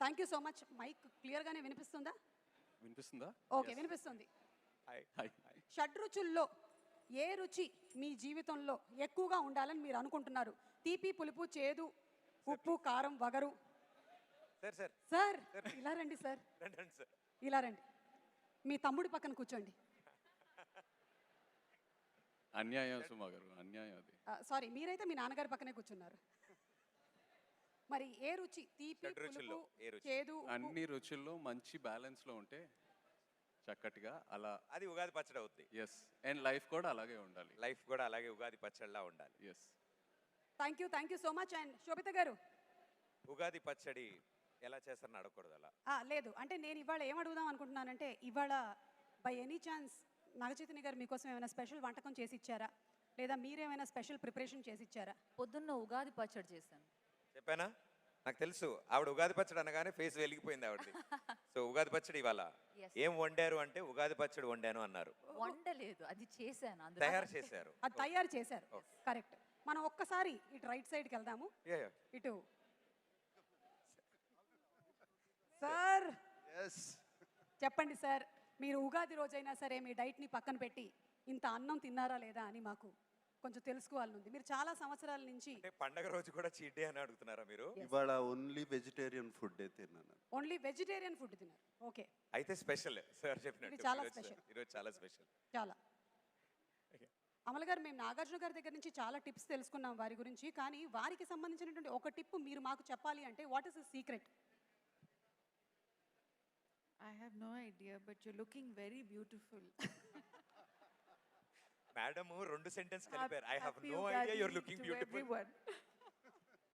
Thank you so much. Mike క్లియర్గానే వినిపిస్తుందా? వినిపిస్తుందా? ఓకే, వినిపిస్తుంది. హాయ్. షడ్రుచుల్లో ఏ రుచి మీ జీవితంలో ఎక్కువగా ఉండాలని మీరు అనుకుంటున్నారు? తీపి, పులుపు, చేదు, ఉప్పు, కారం, వగరు. సార్ ఇలా రండి సార్, ఇలా రండి. మీ తమ్ముడి పక్కన కూర్చోండి. అన్యాయం సుమా గారు, అన్యాయం అది. సారీ, మీరైతే మీ నాన్నగారి పక్కనే కూర్చున్నారు. మరి ఏ రుచి? తీపి, పులుపు, చేదు, అన్ని రుచుల్లో మంచి బ్యాలెన్స్ లో ఉంటే చక్కటిగా అలా అది ఉగాది పచ్చడి అవుద్ది. ఎస్, అండ్ లైఫ్ కూడా అలాగే ఉండాలి. లైఫ్ కూడా అలాగే ఉగాది పచ్చడిలా ఉండాలి. Yes. Thank you so much. And Shobhita garu, Ugadi పచ్చడి ఎలా చేస్తారని అడగకూడదు అలా. లేదు అంటే నేను ఇవాళ ఏం అడుగుదాం అనుకుంటున్నానంటే, ఇవాళ బై ఎనీ ఛాన్స్ నాగచైతన్య గారు మీకోసం ఏమైనా స్పెషల్ వంటకం చేసి ఇచ్చారా, లేదా మీరేమైనా స్పెషల్ ప్రిపరేషన్ చేసి ఇచ్చారా? పొద్దున్న ఉగాది పచ్చడి చేశాను. చెప్పానా? నాకు తెలుసు ఆవిడ ఉగాది పచ్చడి అనగానే ఫేస్ వెలిగిపోయింది ఆవిడది. సో ఉగాది పచ్చడి ఇవాళ ఏం వండారు అంటే ఉగాది పచ్చడి వండాను అన్నారు. వండలేదు, అది చేశాను, తయారు చేశారు. అది తయారు చేశారు, కరెక్ట్. మనం ఒక్కసారి ఇటు రైట్ సైడ్కి వెళ్దాము. ఇటు సార్ చెప్పండి సార్, మీరు ఉగాది రోజైనా సరే మీ డైట్ని పక్కన పెట్టి ఇంత అన్నం తిన్నారా లేదా అని మాకు కొంచెం తెలుసుకోవాలనుంది. మీరు చాలా సంవత్సరాల నుంచి పండగ రోజు కూడా చీట్ డే అని అడుగుతున్నారా మీరు? ఇవాళ ఓన్లీ వెజిటేరియన్ ఫుడ్ తిన్నాను. ఓన్లీ వెజిటేరియన్ ఫుడ్ తిన్నారు. ఓకే, అయితే స్పెషల్ సార్ చెప్పినట్టు చాలా స్పెషల్. ఈరోజు చాలా స్పెషల్. చాలా. అమల్ గారు, మేము నాగార్జున గారి దగ్గర నుంచి చాలా టిప్స్ తెలుసుకున్నాం వారి గురించి, కానీ వారికి సంబంధించినటువంటి ఒక టిప్ మీరు మాకు చెప్పాలి అంటే what is the secret? I have no idea, but you're looking very beautiful. Madam 2 sentence కలిపారు. I have Happy no Ugadi idea you're looking to beautiful. everyone.